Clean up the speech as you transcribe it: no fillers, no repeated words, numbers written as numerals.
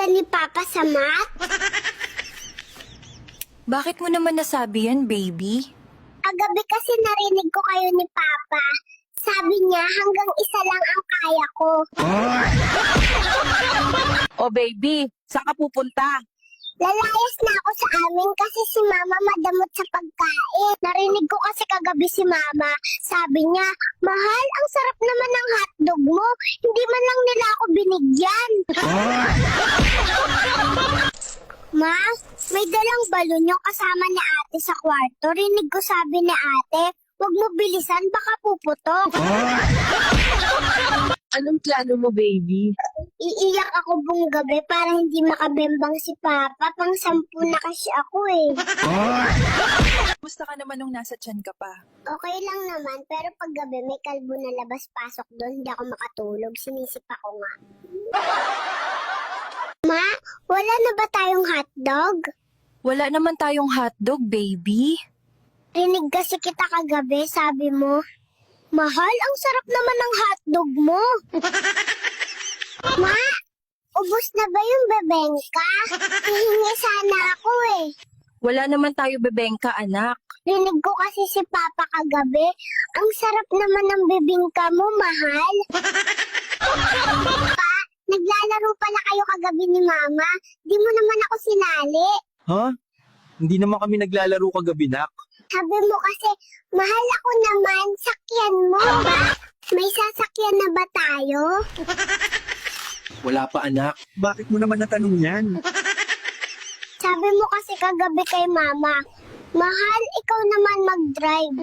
ka ni Papa sa math? Bakit mo naman nasabi yan, baby? Kagabi kasi narinig ko kayo ni Papa. Sabi niya hanggang isa lang ang kaya ko. O baby, saan ka pupunta? Lalayas na ako sa amin kasi si Mama madamot sa pagkain. Narinig ko kasi kagabi si Mama. Sabi niya, mahal, ang sarap naman ng hotdog mo. Hindi man lang nila ako binigyan. Ma, may dalang balon yung kasama ni ate sa kwarto. Rinig ko sabi ni ate, huwag mo bilisan, baka puputok. Anong plano mo, baby? Iiyak ako buong gabi para hindi makabembang si Papa. Pang 10 na kasi ako eh. Kumusta ka naman nung nasa tiyan ka pa? Okay lang naman, pero pag gabi may kalbo na labas-pasok doon, hindi ako makatulog. Sinisip ako nga. Ma, wala na ba tayong hotdog? Wala naman tayong hotdog, baby. Rinig kasi kita kagabi, sabi mo, mahal, ang sarap naman ng hotdog mo. Ma, ubos na ba yung bebengka? Hihingi sana ako eh. Wala naman tayo bebengka, anak. Rinig ko kasi si Papa kagabi, ang sarap naman ng bibingka mo, mahal. Pa, naglalaro pala kayo kagabi ni Mama. Di mo naman ako sinali. Ha? Hindi naman kami naglalaro kagabi, nak. Sabi mo kasi, mahal ako naman, sakyan mo ba? May sasakyan na ba tayo? Wala pa, anak. Bakit mo naman natanong yan? Sabi mo kasi kagabi kay Mama, mahal, ikaw naman mag-drive.